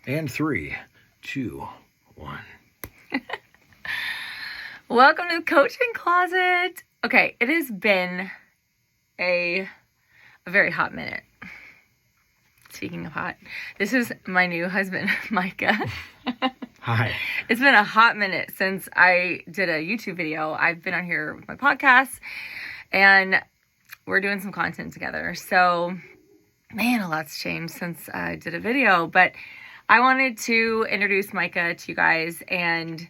And 3, 2, 1. Welcome to the coaching closet. Okay, it has been a very hot minute. Speaking of hot, this is my new husband, Micah. Hi. It's been a hot minute since I did a YouTube video. I've been on here with my podcast, and we're doing some content together. So, man, a lot's changed since I did a video, but I wanted to introduce Micah to you guys and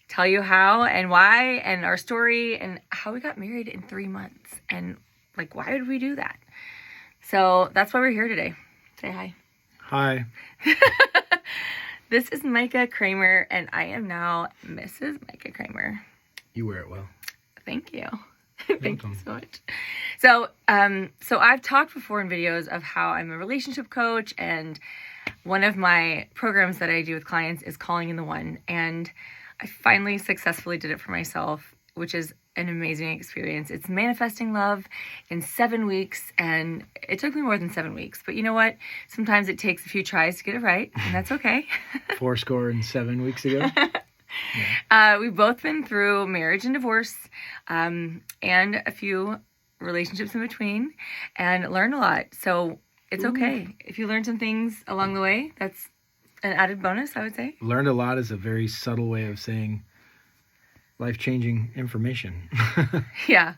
tell you how and why and our story and how we got married in 3 months and like, why did we do that? So that's why we're here today. Say hi. Hi. This is Micah Kramer, and I am now Mrs. Micah Kramer. You wear it well. Thank you. Thank you so much. So I've talked before in videos of how I'm a relationship coach, and one of my programs that I do with clients is Calling in the One, and I finally successfully did it for myself, which is an amazing experience. It's manifesting love in 7 weeks, and it took me more than 7 weeks, but you know what? Sometimes it takes a few tries to get it right, and that's okay. 7 weeks ago. We've both been through marriage and divorce, and a few relationships in between, and learned a lot. So it's okay. If you learn some things along the way, that's an added bonus, I would say. Learned a lot is a very subtle way of saying life-changing information. Yeah.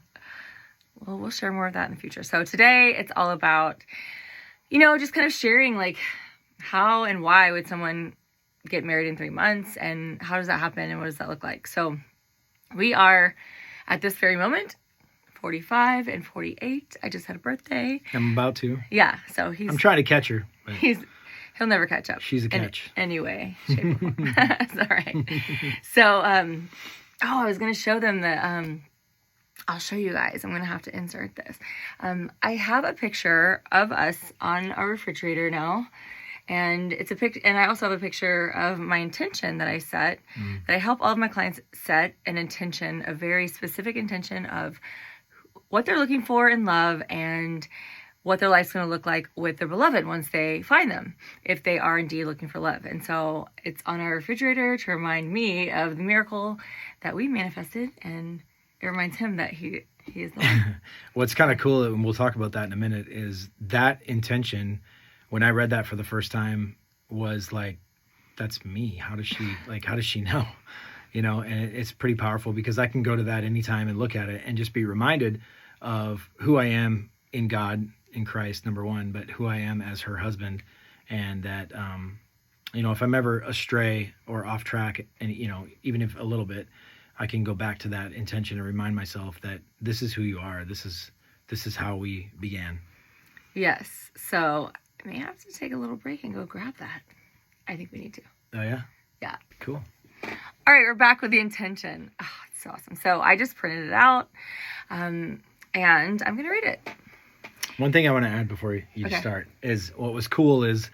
Well, we'll share more of that in the future. So today it's all about, just kind of sharing like how and why would someone get married in 3 months, and how does that happen, and what does that look like? So we are at this very moment 45 and 48. I just had a birthday. I'm about to. Yeah, so I'm trying to catch her. But he'll never catch up. She's a catch. In any way, shape, or form. It's all right. So, I was gonna show them the. I'll show you guys. I'm gonna have to insert this. I have a picture of us on our refrigerator now. And it's a picture, and I also have a picture of my intention that I set, that I help all of my clients set an intention, a very specific intention of what they're looking for in love and what their life's going to look like with their beloved once they find them, if they are indeed looking for love. And so it's on our refrigerator to remind me of the miracle that we manifested, and it reminds him that he is the one. What's kind of cool, and we'll talk about that in a minute, is that intention. When I read that for the first time, was like, that's me. How does she know? And it's pretty powerful, because I can go to that anytime and look at it and just be reminded of who I am in God, in Christ, number one, but who I am as her husband. And that, if I'm ever astray or off track, and, even if a little bit, I can go back to that intention and remind myself that this is who you are. This is how we began. Yes. So I may have to take a little break and go grab that. I think we need to. Oh, yeah? Yeah. Cool. All right, we're back with the intention. Oh, it's so awesome. So I just printed it out, and I'm going to read it. One thing I want to add before you start is, what was cool is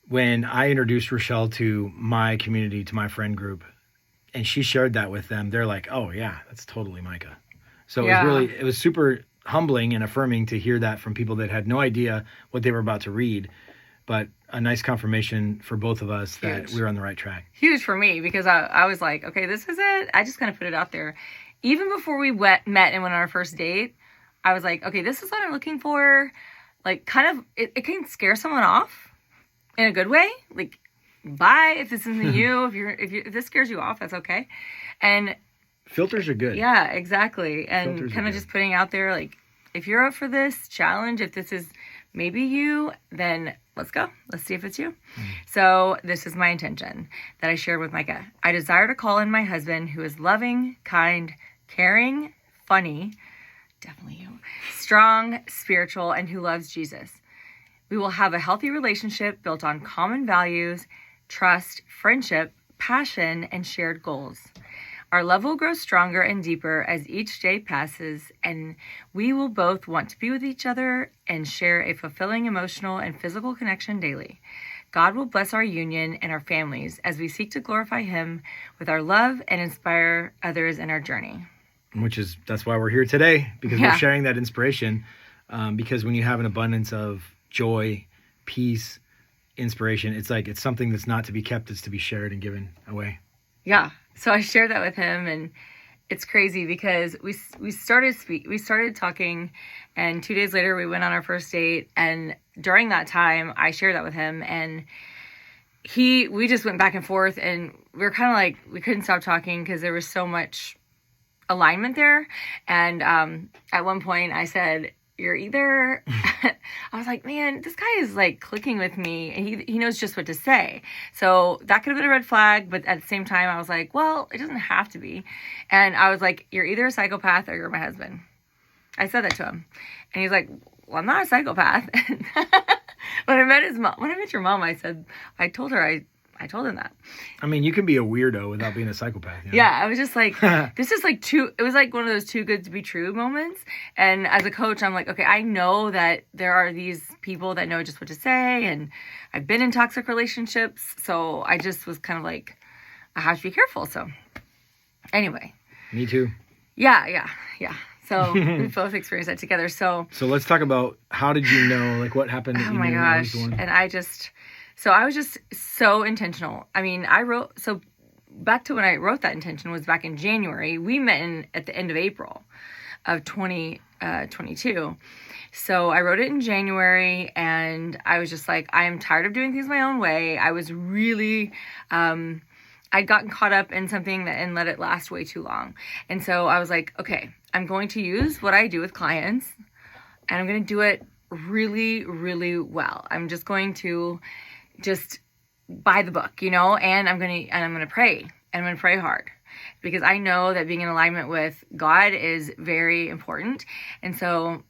when I introduced Rochelle to my community, to my friend group, and she shared that with them, they're like, oh, yeah, that's totally Micah. So it was super humbling and affirming to hear that from people that had no idea what they were about to read, but a nice confirmation for both of us that we were on the right track. Huge for me, because I was like, okay, this is it. I just kind of put it out there. Even before we met and went on our first date, I was like, okay, this is what I'm looking for. Like, kind of, it can scare someone off in a good way. Like, bye, if this isn't you, if this scares you off, that's okay. And filters are good. Yeah, exactly. And Filters kind of just putting out there, like, if you're up for this challenge, if this is maybe you, then let's go. Let's see if it's you. So this is my intention that I shared with Micah. I desire to call in my husband, who is loving, kind, caring, funny, definitely you, strong, spiritual, and who loves Jesus. We will have a healthy relationship built on common values, trust, friendship, passion, and shared goals. Our love will grow stronger and deeper as each day passes, and we will both want to be with each other and share a fulfilling emotional and physical connection daily. God will bless our union and our families as we seek to glorify Him with our love and inspire others in our journey. That's why we're here today, because we're sharing that inspiration. Because when you have an abundance of joy, peace, inspiration. It's like, it's something that's not to be kept, it's to be shared and given away. Yeah. So I shared that with him, and it's crazy because we started talking, and 2 days later we went on our first date, and during that time I shared that with him, and we just went back and forth, and we were kind of like, we couldn't stop talking because there was so much alignment there. And at one point I said, you're either I was like, man, this guy is like clicking with me, and he knows just what to say. So that could have been a red flag, but at the same time I was like, well, it doesn't have to be. And I was like, you're either a psychopath or you're my husband. I said that to him, and he's like, well, I'm not a psychopath. When I met your mom, I told him that. I mean, you can be a weirdo without being a psychopath. You know? Yeah, I was just like, this is like it was like one of those too good to be true moments. And as a coach, I'm like, okay, I know that there are these people that know just what to say, and I've been in toxic relationships. So I just was kind of like, I have to be careful. So anyway. Me too. Yeah. So we both experienced that together. So let's talk about, how did you know, like what happened? That oh you my knew gosh. was the one? And I was just so intentional. I mean, back to when I wrote that intention was back in January. We met at the end of April of 2022. So I wrote it in January, and I was just like, I am tired of doing things my own way. I was really, I'd gotten caught up in something and let it last way too long. And so I was like, okay, I'm going to use what I do with clients, and I'm going to do it really, really well. I'm just going to buy the book, and I'm going to pray, and I'm going to pray hard, because I know that being in alignment with God is very important. And so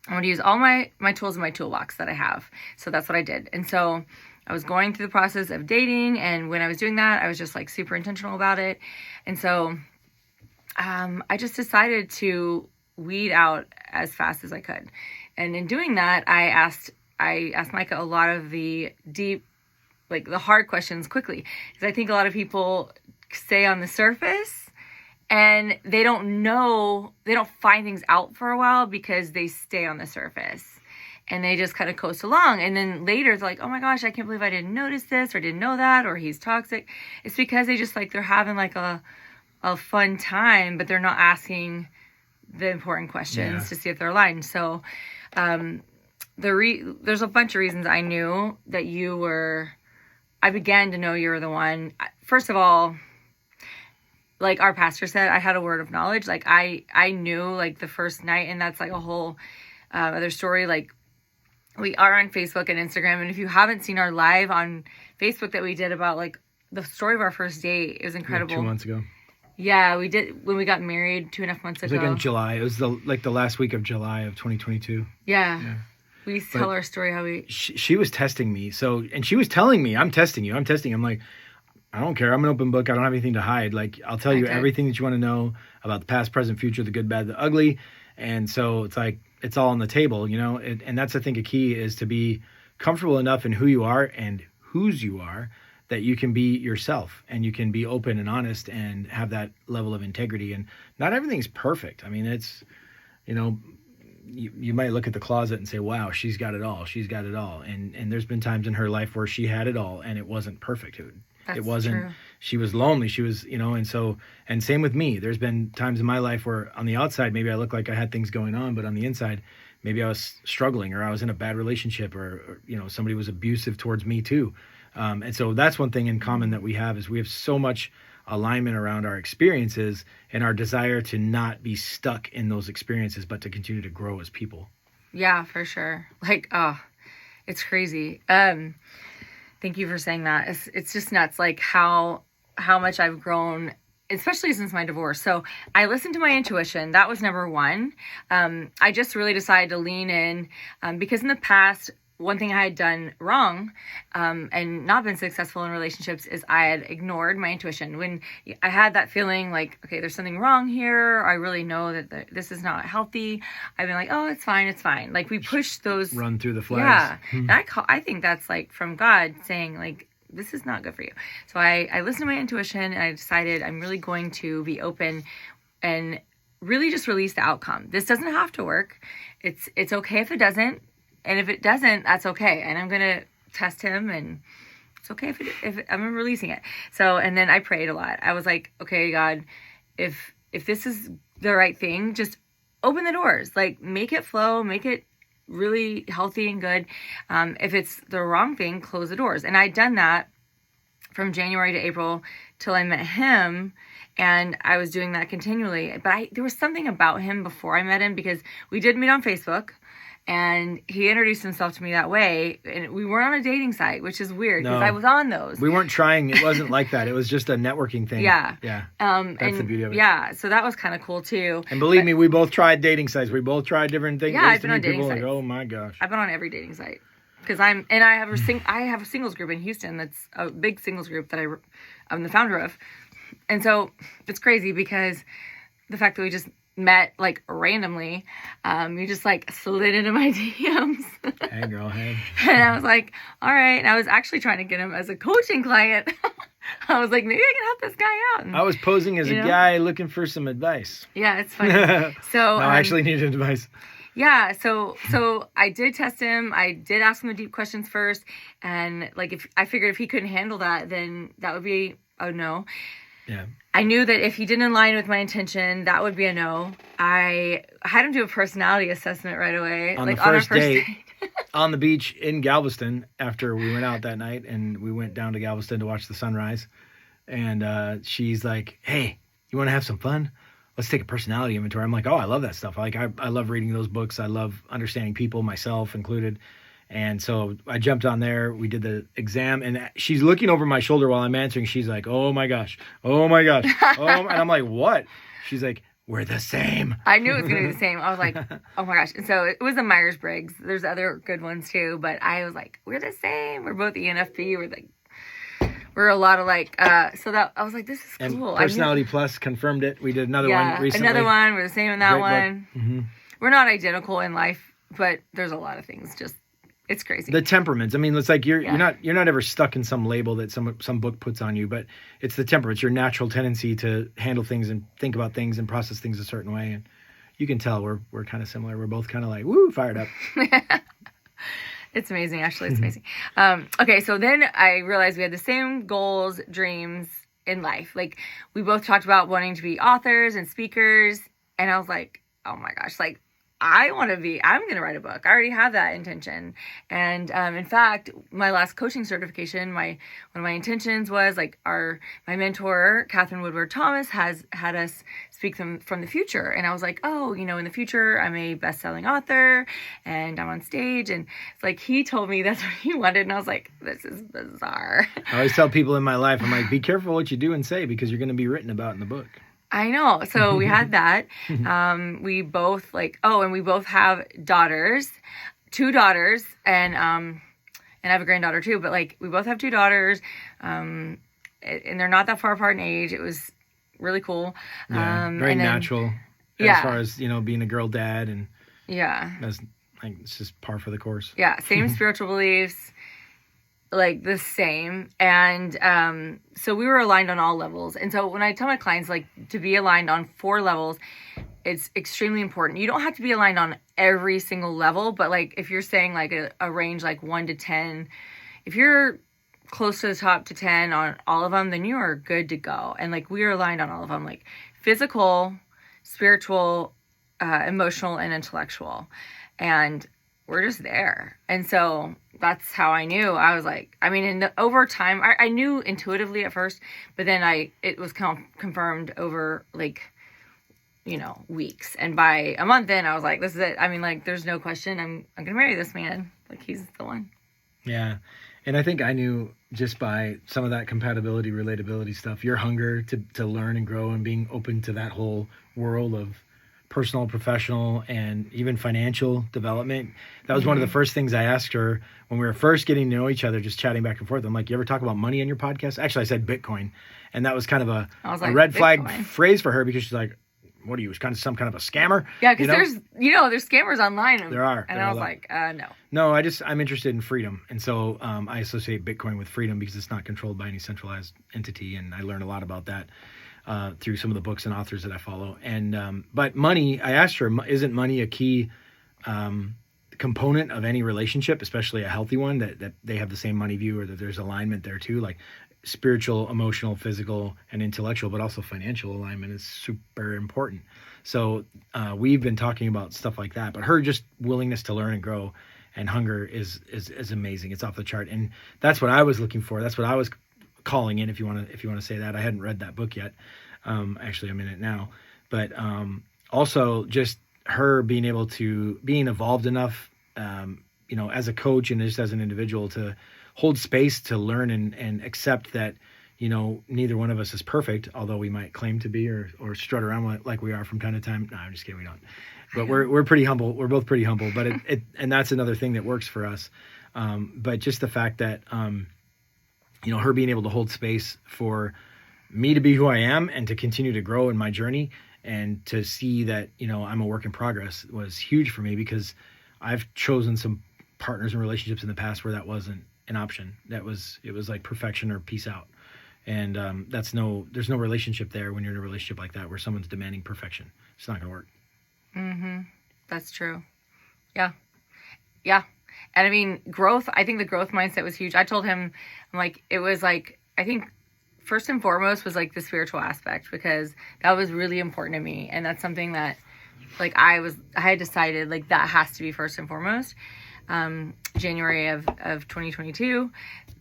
I'm going to use all my tools in my toolbox that I have. So that's what I did. And so I was going through the process of dating, and when I was doing that, I was just like super intentional about it. And so I just decided to weed out as fast as I could. And in doing that, I asked Micah a lot of the deep, like the hard questions quickly. Because I think a lot of people stay on the surface, and they don't find things out for a while because they stay on the surface. And they just kind of coast along. And then later it's like, oh my gosh, I can't believe I didn't notice this, or didn't know that, or he's toxic. It's because they just like, they're having like a fun time, but they're not asking the important questions to see if they're aligned. So there's a bunch of reasons I knew that I began to know you were the one. First of all, like our pastor said, I had a word of knowledge. Like I knew like the first night, and that's like a whole other story. Like, we are on Facebook and Instagram, and if you haven't seen our live on Facebook that we did about like the story of our first date, it was incredible. Yeah, 2 months ago. Yeah, we did when we got married 2.5 months ago. It was like in July. It was the last week of July of 2022. Yeah. We tell our story how she was testing me. And she was telling me, I'm testing you. I'm like, I don't care. I'm an open book. I don't have anything to hide. Like, I'll tell you everything that you want to know about the past, present, future, the good, bad, the ugly. And so it's like, it's all on the table, and that's, I think, a key is to be comfortable enough in who you are and whose you are, that you can be yourself, and you can be open and honest and have that level of integrity. And not everything's perfect. I mean, it's, you might look at the closet and say, wow, she's got it all. She's got it all. And there's been times in her life where she had it all and it wasn't perfect. It wasn't, true. She was lonely. She was, and same with me. There's been times in my life where on the outside, maybe I looked like I had things going on, but on the inside, maybe I was struggling, or I was in a bad relationship, or somebody was abusive towards me too. And so that's one thing in common that we have, is we have so much alignment around our experiences and our desire to not be stuck in those experiences, but to continue to grow as people. Yeah, for sure. Like, it's crazy. Thank you for saying that. It's just nuts, like how much I've grown, especially since my divorce. So I listened to my intuition. That was number one. I just really decided to lean in because in the past, one thing I had done wrong and not been successful in relationships is I had ignored my intuition. When I had that feeling like, okay, there's something wrong here, I really know that this is not healthy, I've been like, oh, it's fine. Like, we push those. Run through the flags. Yeah. And I think that's like from God saying like, this is not good for you. So I listened to my intuition, and I decided I'm really going to be open and really just release the outcome. This doesn't have to work. It's okay if it doesn't. And if it doesn't, that's okay. And I'm going to test him, and it's okay if I'm releasing it. So, and then I prayed a lot. I was like, okay, God, if this is the right thing, just open the doors, like make it flow, make it really healthy and good. If it's the wrong thing, close the doors. And I'd done that from January to April till I met him. And I was doing that continually. But there was something about him before I met him, because we did meet on Facebook. And he introduced himself to me that way. And we weren't on a dating site, which is weird, because I was on those. We weren't trying. It wasn't like that. It was just a networking thing. Yeah. Yeah. That's the beauty of it. Yeah. So that was kind of cool too. And believe me, we both tried dating sites. We both tried different things. Yeah, I've been on dating people sites. like, oh my gosh. I've been on every dating site. Because I have a singles group in Houston. That's a big singles group that I'm the founder of. And so it's crazy, because the fact that we just met like randomly, you just like slid into my DMs. Hey girl, hey. And I was like, all right. And I was actually trying to get him as a coaching client. I was like, maybe I can help this guy out. And, I was posing as a guy looking for some advice. Yeah, it's funny. So no, I actually needed advice. Yeah, so I did test him. I did ask him the deep questions first, and like if I figured if he couldn't handle that, then that would be a no. Yeah. I knew that if he didn't align with my intention, that would be a no. I had him do a personality assessment right away, on like the first on our first date. date. On the beach in Galveston after we went out that night, and we went down to Galveston to watch the sunrise. And she's like, hey, you want to have some fun? Let's take a personality inventory. I'm like, oh, I love that stuff. Like, I love reading those books. I love understanding people, myself included. And so I jumped on there. We did the exam, and she's looking over my shoulder while I'm answering. She's like, oh my gosh. Oh my gosh. And I'm like, what? She's like, we're the same. I knew it was going to be the same. I was like, oh my gosh. And so it was a Myers-Briggs. There's other good ones too, but I was like, we're the same. We're both ENFP. We're a lot of like, so that I was like, this is and cool. Personality Plus confirmed it. We did another one recently. Another one. We're the same in that Great one. Mm-hmm. We're not identical in life, but there's a lot of things. Just, it's crazy. The temperaments. I mean, it's like you're not ever stuck in some label that some book puts on you, but it's the temperaments, your natural tendency to handle things and think about things and process things a certain way. And you can tell we're kind of similar. We're both kind of like, woo, fired up. It's amazing. Actually, it's amazing. Okay, so then I realized we had the same goals, dreams in life. Like, we both talked about wanting to be authors and speakers. And I was like, oh my gosh, like, I'm going to write a book. I already have that intention. And in fact, my last coaching certification, one of my intentions was like my mentor, Catherine Woodward Thomas, has had us speak from the future. And I was like, oh, in the future, I'm a best-selling author and I'm on stage. And it's like, he told me that's what he wanted. And I was like, this is bizarre. I always tell people in my life, I'm like, be careful what you do and say, because you're going to be written about in the book. I know. So we had that. We both and we both have daughters, 2 daughters, and I have a granddaughter too. But like, we both have 2 daughters, and they're not that far apart in age. It was really cool. Yeah, very natural. As far as being a girl dad, and that's like, it's just par for the course. Yeah, same spiritual beliefs. Like the same. And so we were aligned on all levels. And so when I tell my clients like to be aligned on 4 levels, it's extremely important. You don't have to be aligned on every single level, but like if you're saying like a range like 1 to 10, if you're close to the top to 10 on all of them, then you are good to go. And like we are aligned on all of them, like physical, spiritual, emotional, and intellectual. And we're just there. And so that's how I knew. I was like, I mean, over time, I knew intuitively at first, but then it was confirmed over like, weeks. And by a month in, I was like, this is it. I mean, like, there's no question. I'm going to marry this man. Like, he's the one. Yeah. And I think I knew just by some of that compatibility, relatability stuff, your hunger to learn and grow and being open to that whole world of personal, professional, and even financial development. That was one of the first things I asked her when we were first getting to know each other, just chatting back and forth. I'm like, you ever talk about money in your podcast? Actually, I said Bitcoin. And that was kind of a red flag phrase for her, because she's like, what are you, kind of some kind of a scammer? Yeah, because there's scammers online. There are. And I was like, no. No, I'm interested in freedom. And so I associate Bitcoin with freedom because it's not controlled by any centralized entity. And I learned a lot about that through some of the books and authors that I follow. And but money, I asked her, isn't money a key component of any relationship, especially a healthy one, that they have the same money view, or that there's alignment there too, like spiritual, emotional, physical, and intellectual, but also financial alignment is super important. So we've been talking about stuff like that, but her just willingness to learn and grow and hunger is amazing. It's off the chart. And that's what I was looking for. That's what I was calling in, if you want to say that. I hadn't read that book yet. Actually, I'm in it now. But also just her being evolved enough, as a coach and just as an individual, to hold space to learn and accept that, neither one of us is perfect, although we might claim to be or strut around like we are from time to time. No, I'm just kidding. We don't. But we're pretty humble. We're both pretty humble. But and that's another thing that works for us. But just the fact that, her being able to hold space for me to be who I am and to continue to grow in my journey, and to see that, I'm a work in progress, was huge for me, because I've chosen some partners and relationships in the past where that wasn't an option. It was like perfection or peace out. And there's no relationship there when you're in a relationship like that, where someone's demanding perfection. It's not going to work. Mm-hmm. That's true. Yeah. Yeah. And I mean, growth, I think the growth mindset was huge. I told him, it was I think first and foremost was the spiritual aspect, because that was really important to me. And that's something that I had decided that has to be first and foremost. January of 2022,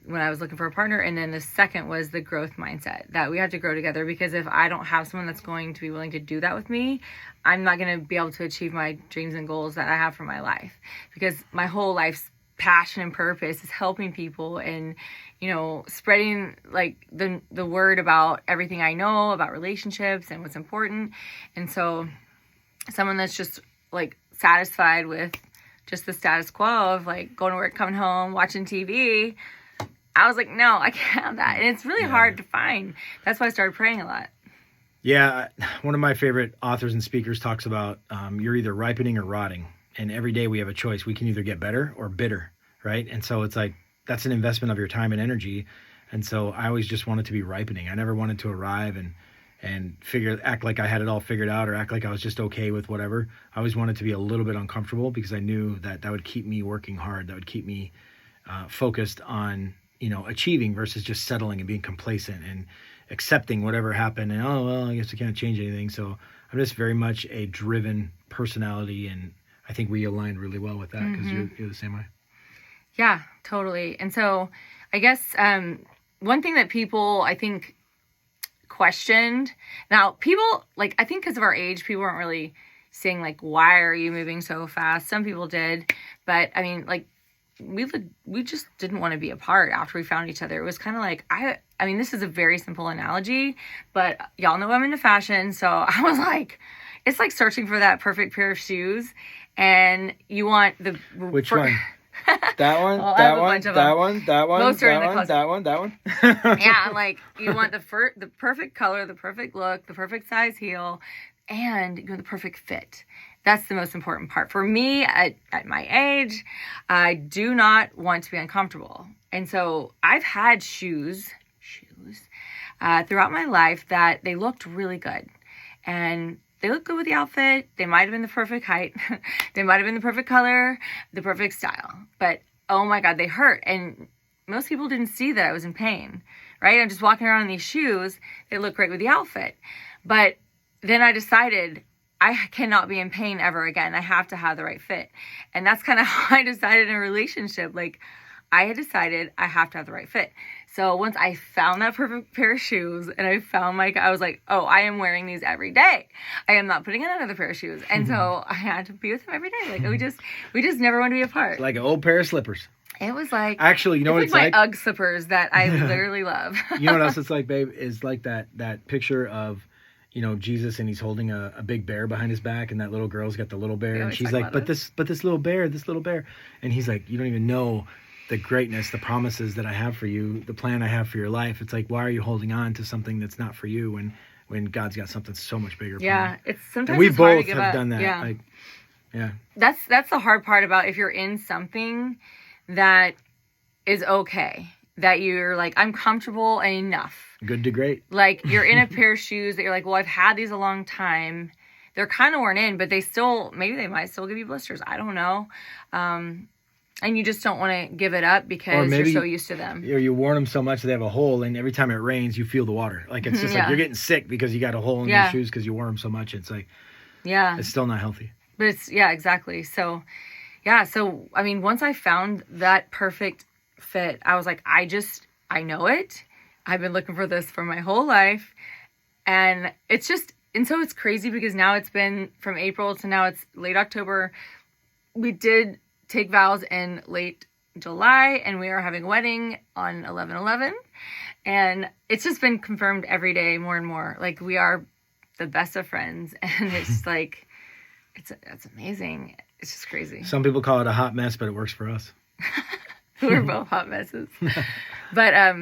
when I was looking for a partner. And then the second was the growth mindset, that we have to grow together, because if I don't have someone that's going to be willing to do that with me, I'm not going to be able to achieve my dreams and goals that I have for my life, because my whole life's passion and purpose is helping people and, spreading the word about everything I know about relationships and what's important. And so someone that's just satisfied with just the status quo of going to work, coming home, watching TV, I was no, I can't have that. And it's really hard to find. That's why I started praying a lot. Yeah. One of my favorite authors and speakers talks about you're either ripening or rotting. And every day we have a choice. We can either get better or bitter, right? And so it's that's an investment of your time and energy. And so I always just wanted to be ripening. I never wanted to arrive and act like I had it all figured out, or act like I was just okay with whatever. I always wanted to be a little bit uncomfortable, because I knew that would keep me working hard. That would keep me focused on, achieving, versus just settling and being complacent and accepting whatever happened. And, oh, well, I guess I can't change anything. So I'm just very much a driven personality. And I think we aligned really well with that, because you're the same way. Yeah, totally. And so I guess one thing that people, I think, questioned. Now, people, I think because of our age, people weren't really saying, why are you moving so fast? Some people did. But, I mean, we just didn't want to be apart after we found each other. It was kind of I mean, this is a very simple analogy, but y'all know I'm into fashion. So I was it's like searching for that perfect pair of shoes. And you want the... Which one? That one, well, that one, that one, that one, Most that one, that one, that one. Yeah, you want the perfect color, the perfect look, the perfect size heel, and the perfect fit. That's the most important part. For me, at my age, I do not want to be uncomfortable. And so I've had shoes throughout my life that they looked really good. And they look good with the outfit. They might have been the perfect height. They might have been the perfect color, the perfect style. But, oh my God, they hurt. And most people didn't see that I was in pain, right? I'm just walking around in these shoes. They look great with the outfit. But then I decided I cannot be in pain ever again. I have to have the right fit. And that's kind of how I decided in a relationship. I had decided I have to have the right fit. So once I found that perfect pair of shoes and I found I was oh, I am wearing these every day. I am not putting on another pair of shoes. And so I had to be with him every day. We just never want to be apart. Like an old pair of slippers. It was actually, you know what it's like? My Ugg slippers that I literally love. You know what else it's like, babe? Is that picture of, Jesus, and he's holding a big bear behind his back, and that little girl's got the little bear, and she's like, but this little bear, and he's like, you don't even know the greatness, the promises that I have for you, the plan I have for your life. It's why are you holding on to something that's not for you when God's got something so much bigger? Yeah, it's sometimes and we it's hard both to give have up. done that. Yeah. Yeah. That's the hard part about if you're in something that is okay, that you're I'm comfortable and enough. Good to great. You're in a pair of shoes that you're well, I've had these a long time. they're kind of worn in, but maybe they might still give you blisters. I don't know. And you just don't want to give it up because you're so used to them. Or you worn them so much that they have a hole, and every time it rains, you feel the water. Like, it's just like you're getting sick because you got a hole in your shoes because you wore them so much. It's like, it's still not healthy. But it's, exactly. So, I mean, once I found that perfect fit, I was like, I know it. I've been looking for this for my whole life. And so it's crazy because now it's been from April to now it's late October. We did take vows in late July, and we are having a wedding on 11/11, and it's just been confirmed every day more and more. Like, we are the best of friends, and it's like it's amazing. It's just crazy. Some people call it a hot mess, but it works for us. We're both hot messes. But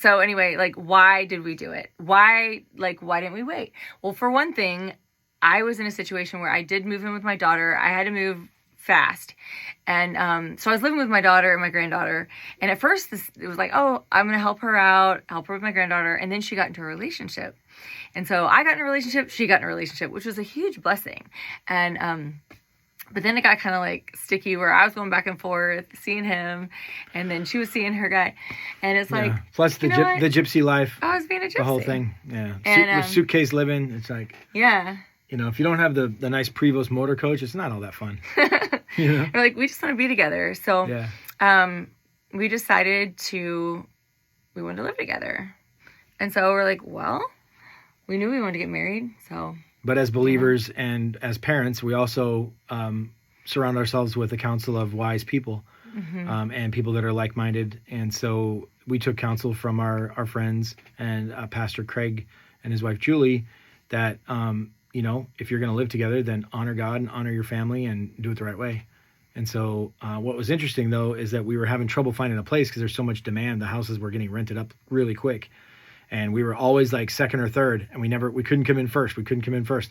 so anyway, like, why did we do it? Why didn't we wait? Well, for one thing, I was in a situation where I did move in with my daughter. I had to move fast. And so I was living with my daughter and my granddaughter. And at first it was like, oh, I'm going to help her with my granddaughter. And then she got into a relationship. And so I got in a relationship, she got in a relationship, which was a huge blessing. And but then it got kind of like sticky where I was going back and forth, seeing him, and then she was seeing her guy. And it's like, plus the gypsy life. I was being a gypsy. The whole thing. Yeah. And, with suitcase living, it's like, if you don't have the nice Prevost motor coach, it's not all that fun. We're like, we just want to be together. So we decided we wanted to live together. And so we're like, well, we knew we wanted to get married. So, but as believers and as parents, we also surround ourselves with a council of wise people and people that are like-minded. And so we took counsel from our friends and Pastor Craig and his wife Julie that if you're going to live together, then honor God and honor your family and do it the right way. And so what was interesting, though, is that we were having trouble finding a place because there's so much demand. The houses were getting rented up really quick. And we were always like second or third, and we couldn't come in first.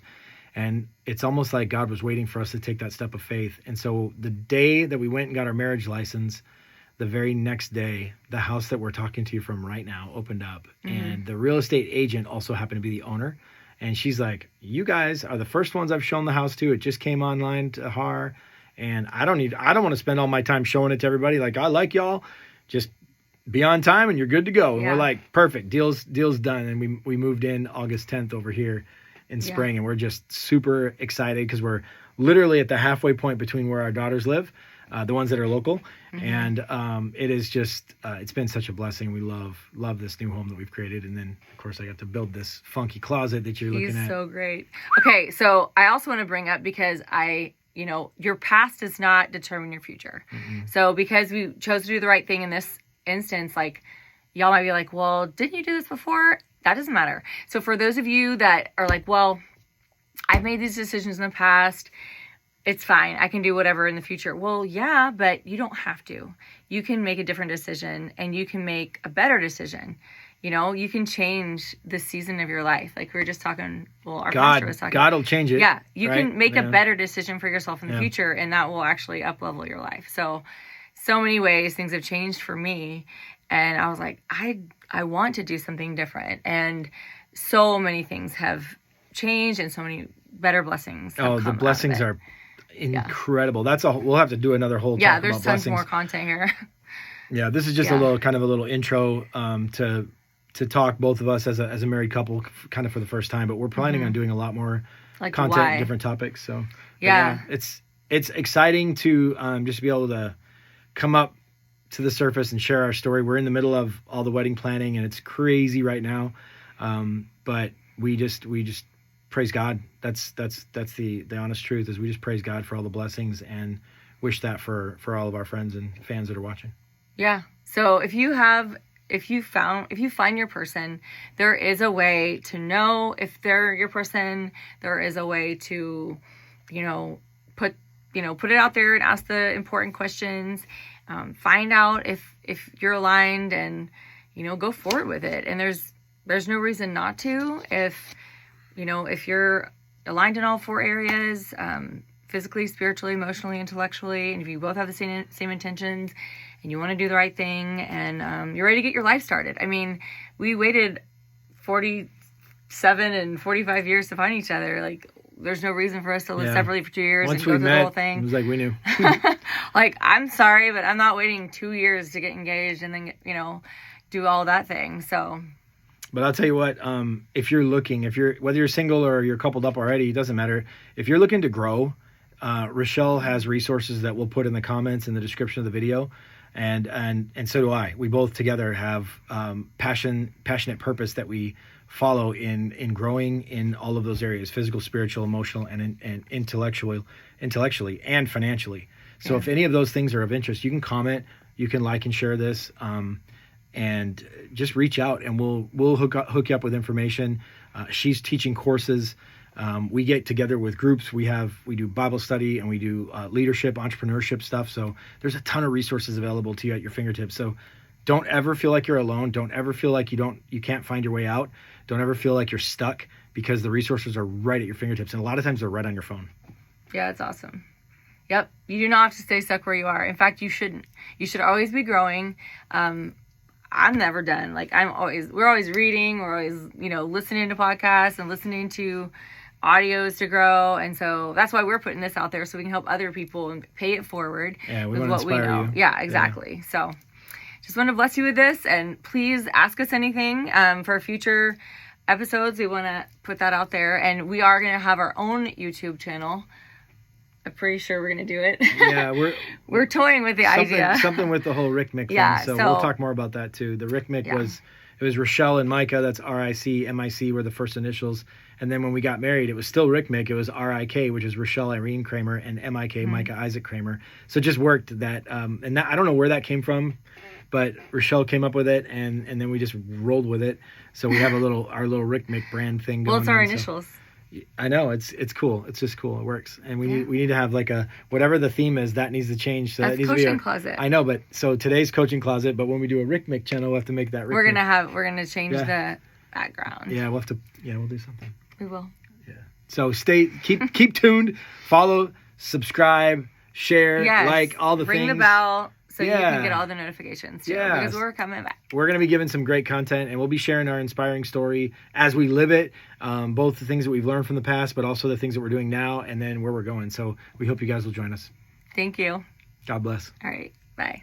And it's almost like God was waiting for us to take that step of faith. And so the day that we went and got our marriage license, the very next day, the house that we're talking to you from right now opened up. And the real estate agent also happened to be the owner. And she's like, you guys are the first ones I've shown the house to. It just came online to her. And I don't want to spend all my time showing it to everybody. Like, I like y'all. Just be on time and you're good to go. And we're like, perfect. Deal's done. And we moved in August 10th over here in spring. And we're just super excited because we're literally at the halfway point between where our daughters live, the ones that are local. And it is just, it's been such a blessing. We love this new home that we've created. And then, of course, I got to build this funky closet that you're looking at. He's so great. Okay, so I also want to bring up, because your past does not determine your future. So because we chose to do the right thing in this instance, like, y'all might be like, well, didn't you do this before? That doesn't matter. So for those of you that are like, well, I've made these decisions in the past, it's fine, I can do whatever in the future. Well, yeah, but you don't have to. You can make a different decision, and you can make a better decision. You can change the season of your life. Like we were just talking, our pastor was talking. God will change it. Yeah, you can make a better decision for yourself in the future, and that will actually up-level your life. So many ways things have changed for me, and I was like, I want to do something different. And so many things have changed, and so many better blessings have come the blessings are incredible. We'll have to do another whole talk about blessings. There's tons more content here. Yeah, this is just a little intro to talk, both of us as a married couple, kind of for the first time, but we're planning on doing a lot more content, different topics. So it's exciting to just be able to come up to the surface and share our story. We're in the middle of all the wedding planning, and it's crazy right now. But we just praise God. That's the honest truth, is we just praise God for all the blessings and wish that for all of our friends and fans that are watching. Yeah. So if you find your person, there is a way to know if they're your person. There is a way to, put it out there and ask the important questions. Find out if you're aligned, and, go forward with it. And there's no reason not to. If you're aligned in all four areas, physically, spiritually, emotionally, intellectually, and if you both have the same intentions, and you want to do the right thing, and you're ready to get your life started. I mean, we waited 47 and 45 years to find each other. Like, there's no reason for us to live Yeah. separately for 2 years Once and go we through the met, whole it thing. was like we knew. Like, I'm sorry, but I'm not waiting 2 years to get engaged and then, do all that thing. So, But I'll tell you what, if you're looking, whether you're single or you're coupled up already, it doesn't matter. If you're looking to grow, Rochelle has resources that we'll put in the comments in the description of the video. And so do I. We both together have passionate purpose that we follow in growing in all of those areas: physical, spiritual, emotional, and intellectually and financially. So if any of those things are of interest, you can comment, you can like and share this, and just reach out, and we'll hook you up with information. She's teaching courses. We get together with groups. We do Bible study, and we do leadership, entrepreneurship stuff. So there's a ton of resources available to you at your fingertips. So don't ever feel like you're alone. Don't ever feel like you can't find your way out. Don't ever feel like you're stuck, because the resources are right at your fingertips. And a lot of times they're right on your phone. yeah, it's awesome. Yep. You do not have to stay stuck where you are. In fact, you shouldn't. You should always be growing. I'm never done. Like, we're always reading. We're always, listening to podcasts and listening to audios to grow. And so that's why we're putting this out there, so we can help other people and pay it forward We with want to what we inspire know. you. Yeah, exactly. Yeah. So just want to bless you with this, and please ask us anything for future episodes. We want to put that out there, and we are going to have our own YouTube channel. I'm pretty sure we're going to do it. Yeah, we're toying with the idea. Something with the whole Rick Mick thing. Yeah, So we'll talk more about that too. The Rick Mick was Rochelle and Micah. That's R-I-C, M-I-C were the first initials. And then when we got married, it was still Rick Mick. It was R-I-K, which is Rochelle Irene Kramer, and M-I-K, Micah Isaac Kramer. So it just worked that, and that, I don't know where that came from, but Rochelle came up with it, and then we just rolled with it. So we have our little Rick Mick brand thing going on. Well, it's our initials. I know, it's cool. It's just cool. It works. And we need to have like whatever the theme is, that needs to change. So That's that needs coaching to be closet. I know, but so today's coaching closet, but when we do a Rick Mick channel, we'll have to make that Rick We're Mick. going to change the background. Yeah, we'll do something. We will. Yeah. So keep tuned, follow, subscribe, share, like all the things. Ring the bell so you can get all the notifications too. Yeah. Because we're coming back. We're going to be giving some great content, and we'll be sharing our inspiring story as we live it, both the things that we've learned from the past, but also the things that we're doing now, and then where we're going. So we hope you guys will join us. Thank you. God bless. All right. Bye.